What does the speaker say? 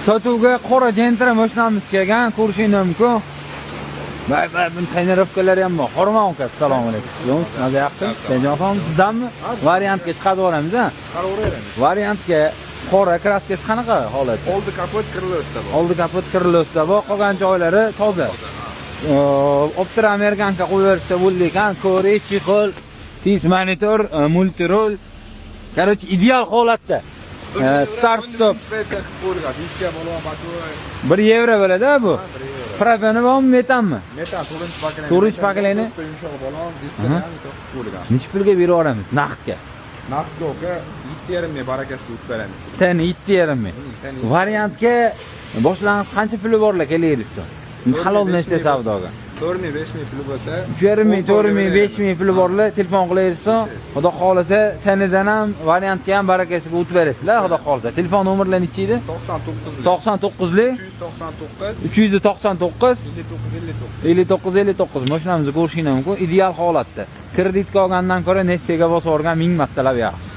Sotuvga qora jentra mashinamiz kelgan, ko'rishingiz mumkin. Bay, bu tayyorlovkalari ham bor. Hormon aka, assalomu alaykum. Nima yaxshi? Tenjoxon sizdanmi? Variantga chiqaveramiz, ha? Qaraveramiz. Variantga qora kraskasi qanaqa holati? Oldi kapot kirilosda bor. Oldi kapot kirilosda bor, qolgan joylari toza. Optira amerikanka qo'yversa bo'ldi ekan, ko'ri, chixol, tiz monitor, multirol. Короче, ideal holatda. Start stop. 1 yevro bo'ladi bu. Propani bormi, metanmi? Metan, 4-pakleni. 4-pakleni. Yumshoq balon, diskani qo'yilgan. Necha pulga berib yuboramiz? Naqdga. Naqdga aka 7,5 ming barakasi o'tib beramiz. Tani 7,5 ming. Variantga boshlang'ich qancha puli borlar kelayapti? Halol nechta savdoga? 4 ming, 5 ming puli bo'lsa, 3,5 ming, 4 ming, 5 ming puli borlar, telefon qilaysiz. Xudo xolasa, tanidan ham, variantga ham barakasiga o'tib berasizlar, xudo xolasa. Telefon nomerlari nechi edi? 99 99lik 399 399 59 mashinamizni ko'rishingiz mumkin. Ideal holatda. Kreditga olgandan ko'ra Nessiga bosib yuborgan 1000 martalab yaxshi.